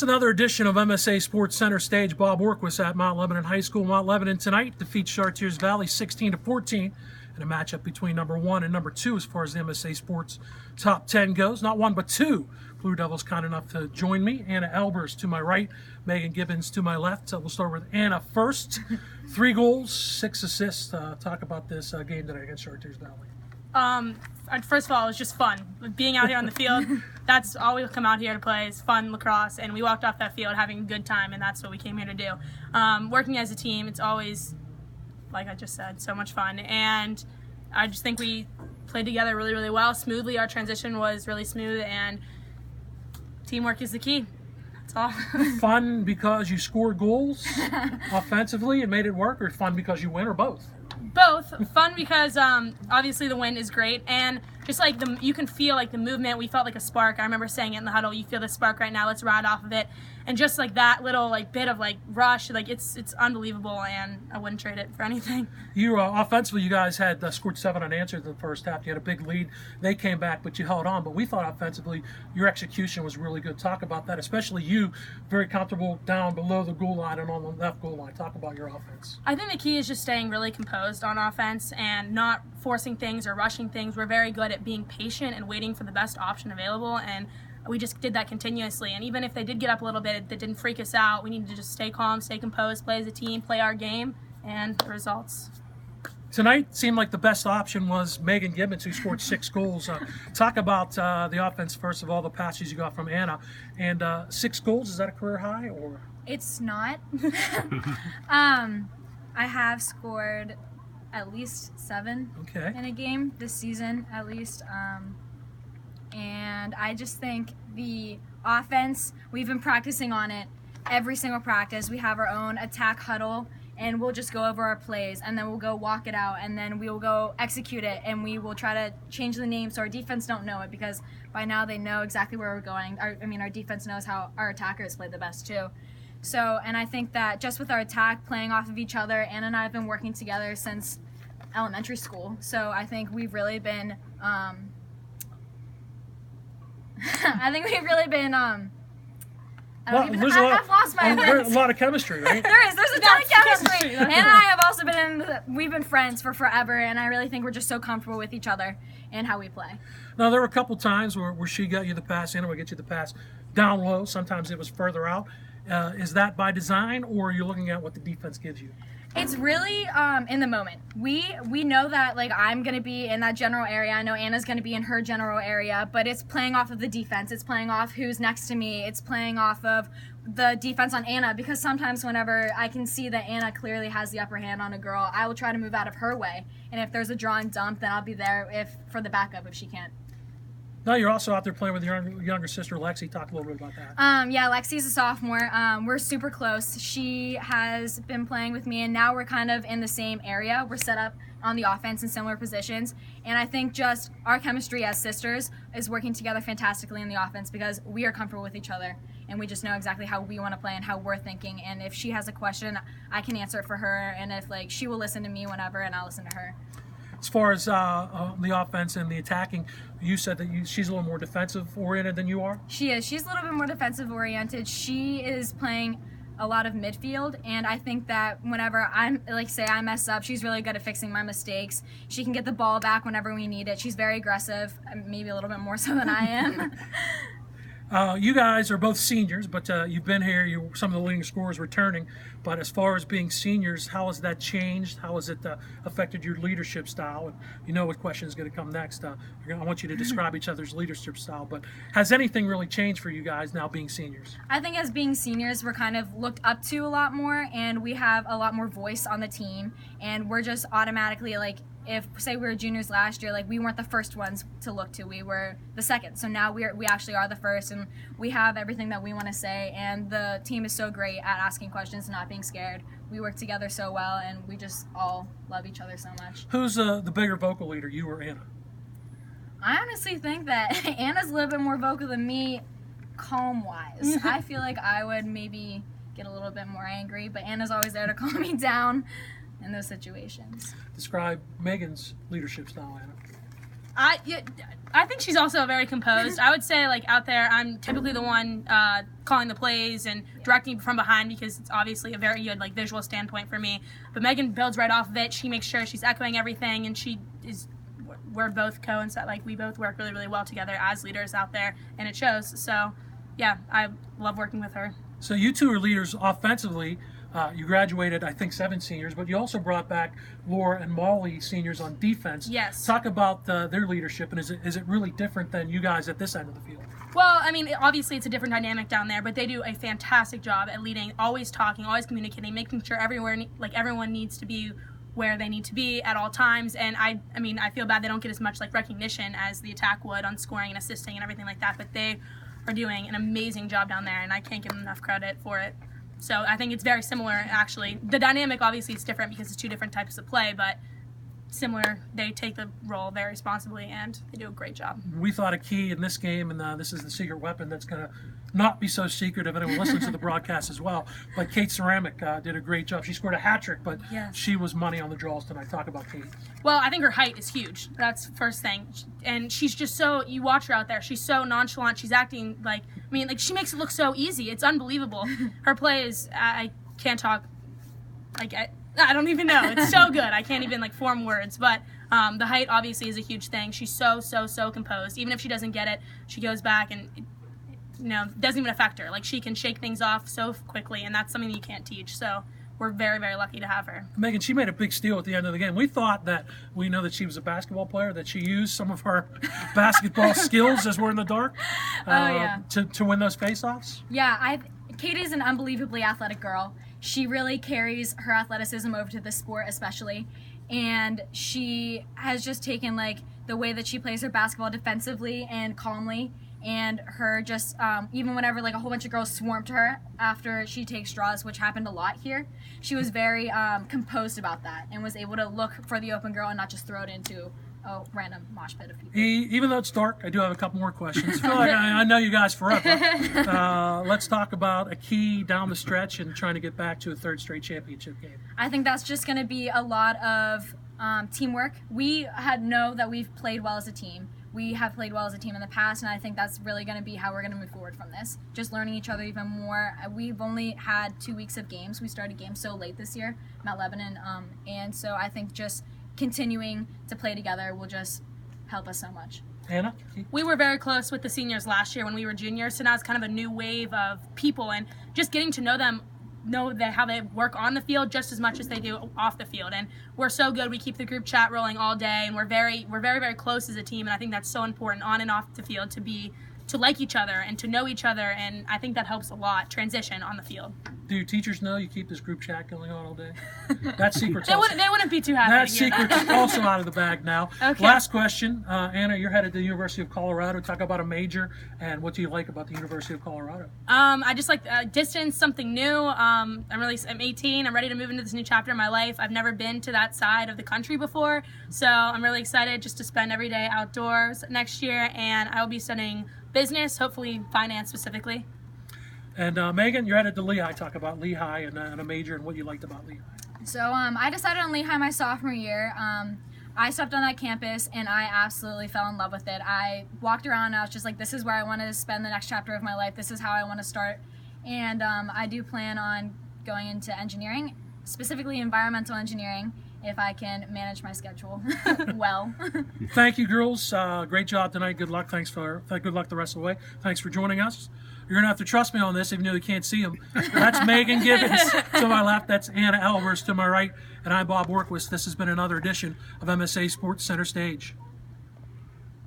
It's another edition of MSA Sports Center Stage. Bob Orkwis at Mount Lebanon High School. Mount Lebanon tonight defeats Chartiers Valley 16-14 in a matchup between number 1 and number 2 as far as the MSA Sports top 10 goes. Not one, but two Blue Devils kind enough to join me. Anna Albers to my right, Megan Gibbons to my left. So we'll start with Anna first. 3 goals, 6 assists. Talk about this game tonight against Chartiers Valley. First of all, it was just fun. Being out here on the field, that's all we come out here to play is fun lacrosse, and we walked off that field having a good time, and that's what we came here to do. Working as a team, it's always, like I just said, so much fun, and I just think we played together really, really well, smoothly. Our transition was really smooth, and teamwork is the key. That's all. Fun because you scored goals offensively and made it work, or fun because you win, or both? Both. Fun because obviously the win is great, and just like you can feel like the movement. We felt like a spark. I remember saying it in the huddle, you feel the spark right now, let's ride off of it. And just like that little like bit of like rush, like it's unbelievable, and I wouldn't trade it for anything. You offensively, you guys had scored 7 unanswered in the first half. You had a big lead. They came back, but you held on. But we thought offensively your execution was really good. Talk about that, especially you, very comfortable down below the goal line and on the left goal line. Talk about your offense. I think the key is just staying really composed on offense and not forcing things or rushing things. We're very good at being patient and waiting for the best option available, and we just did that continuously. And even if they did get up a little bit, that didn't freak us out. We needed to just stay calm, stay composed, play as a team, play our game, and the results. Tonight seemed like the best option was Megan Gibbons, who scored 6 goals. Talk about the offense, first of all, the passes you got from Anna. And 6 goals, is that a career high? Or It's not. I have scored at least 7 in a game this season, at least. And I just think the offense, we've been practicing on it every single practice. We have our own attack huddle, and we'll just go over our plays, and then we'll go walk it out, and then we'll go execute it, and we will try to change the name so our defense don't know it, because by now they know exactly where we're going. Our defense knows how our attackers play the best too. So, and I think that just with our attack playing off of each other, Anna and I have been working together since elementary school. So I think we've really been I've lost my there's a lot of chemistry, right? There's a ton of chemistry. Anna and I have also we've been friends for forever, and I really think we're just so comfortable with each other and how we play. Now, there were a couple times where she got you the pass, Anna would get you the pass down low. Sometimes it was further out. Is that by design, or are you looking at what the defense gives you? It's really in the moment. We know that like I'm going to be in that general area. I know Anna's going to be in her general area, but it's playing off of the defense. It's playing off who's next to me. It's playing off of the defense on Anna, because sometimes whenever I can see that Anna clearly has the upper hand on a girl, I will try to move out of her way. And if there's a draw and dump, then I'll be there for the backup if she can't. Now you're also out there playing with your younger sister, Lexi. Talk a little bit about that. Yeah, Lexi's a sophomore. We're super close. She has been playing with me, and now we're kind of in the same area. We're set up on the offense in similar positions, and I think just our chemistry as sisters is working together fantastically in the offense, because we are comfortable with each other, and we just know exactly how we want to play and how we're thinking. And if she has a question, I can answer it for her, and if like she will listen to me whenever, and I'll listen to her. As far as the offense and the attacking, you said that she's a little more defensive-oriented than you are? She is. She's a little bit more defensive-oriented. She is playing a lot of midfield, and I think that whenever I mess up, she's really good at fixing my mistakes. She can get the ball back whenever we need it. She's very aggressive, maybe a little bit more so than I am. You guys are both seniors, but you've been here. You're some of the leading scorers returning. But as far as being seniors, how has that changed? How has it affected your leadership style? And you know what question is going to come next. I want you to describe each other's leadership style. But has anything really changed for you guys now being seniors? I think as being seniors, we're kind of looked up to a lot more, and we have a lot more voice on the team. And we're just automatically like, if say we were juniors last year, like we weren't the first ones to look to, we were the second. So now we actually are the first, and we have everything that we want to say, and the team is so great at asking questions and not being scared. We work together so well, and we just all love each other so much. Who's the bigger vocal leader, you or Anna? I honestly think that Anna's a little bit more vocal than me, calm-wise. I feel like I would maybe get a little bit more angry, but Anna's always there to calm me down in those situations. Describe Megan's leadership style, Anna. I think she's also very composed. I would say, like, out there, I'm typically the one calling the plays and directing from behind because it's obviously a very good, like, visual standpoint for me. But Megan builds right off of it. She makes sure she's echoing everything, and we're both coincide, like, we both work really, really well together as leaders out there, and it shows. So, yeah, I love working with her. So you two are leaders offensively. You graduated, I think, 7 seniors, but you also brought back Laura and Molly seniors on defense. Yes. Talk about their leadership, and is it really different than you guys at this end of the field? Well, I mean, obviously it's a different dynamic down there, but they do a fantastic job at leading, always talking, always communicating, making sure everyone needs to be where they need to be at all times. And I mean, I feel bad they don't get as much like recognition as the attack would on scoring and assisting and everything like that, but they are doing an amazing job down there, and I can't give them enough credit for it. So I think it's very similar, actually. The dynamic, obviously, is different because it's 2 different types of play, but similar. They take the role very responsibly, and they do a great job. We thought a key in this game, and this is the secret weapon that's going to not be so secretive, and anyone listens to the broadcast as well. But Kate Ceramic did a great job. She scored a hat trick, but yes, she was money on the draws tonight. Talk about Kate. Well, I think her height is huge. That's the first thing. And she's just so, you watch her out there, she's so nonchalant. She's acting like, I mean, like, she makes it look so easy. It's unbelievable. Her play is, I can't talk, like, I don't even know. It's so good. I can't even, like, form words. But the height, obviously, is a huge thing. She's so composed. Even if she doesn't get it, she goes back and, you know, doesn't even affect her. Like, she can shake things off so quickly, and that's something that you can't teach. So we're very, very lucky to have her. Megan, she made a big steal at the end of the game. We thought that we know that she was a basketball player, that she used some of her basketball skills as we're in the dark to win those faceoffs. Yeah, Kate is an unbelievably athletic girl. She really carries her athleticism over to this sport especially, and she has just taken, like, the way that she plays her basketball defensively and calmly, and her just even whenever, like, a whole bunch of girls swarm to her after she takes draws, which happened a lot here, she was very composed about that and was able to look for the open girl and not just throw it into a random mosh pit of people. Even though it's dark, I do have a couple more questions. I feel like I know you guys forever. Let's talk about a key down the stretch and trying to get back to a 3rd straight championship game. I think that's just going to be a lot of teamwork. We know that we've played well as a team. We have played well as a team in the past, and I think that's really going to be how we're going to move forward from this. Just learning each other even more. We've only had 2 weeks of games. We started games so late this year, Mount Lebanon, and so I think just continuing to play together will just help us so much. Anna? We were very close with the seniors last year when we were juniors, so now it's kind of a new wave of people, and just getting to know them, how they work on the field just as much as they do off the field. And we're so good. We keep the group chat rolling all day, and we're very, very close as a team. And I think that's so important on and off the field to like each other and to know each other. And I think that helps a lot transition on the field. Do teachers know you keep this group chat going on all day? That secret's they wouldn't be too happy. That to hear secret's also out of the bag now. Okay. Last question. Anna, you're headed to the University of Colorado. Talk about a major, and what do you like about the University of Colorado? I just like distance, something new. I'm 18. I'm ready to move into this new chapter in my life. I've never been to that side of the country before, so I'm really excited just to spend every day outdoors next year, and I will be studying business, hopefully finance specifically. And Megan, you're headed to Lehigh. Talk about Lehigh and a major and what you liked about Lehigh. So I decided on Lehigh my sophomore year. I stepped on that campus and I absolutely fell in love with it. I walked around and I was just like, this is where I want to spend the next chapter of my life. This is how I want to start. And I do plan on going into engineering, specifically environmental engineering, if I can manage my schedule well. Thank you, girls. Great job tonight. Good luck. Good luck the rest of the way. Thanks for joining us. You're going to have to trust me on this, even though you can't see them. That's Megan Gibbons. To my left, that's Anna Albers. To my right, and I'm Bob Orkwis. This has been another edition of MSA Sports Center Stage.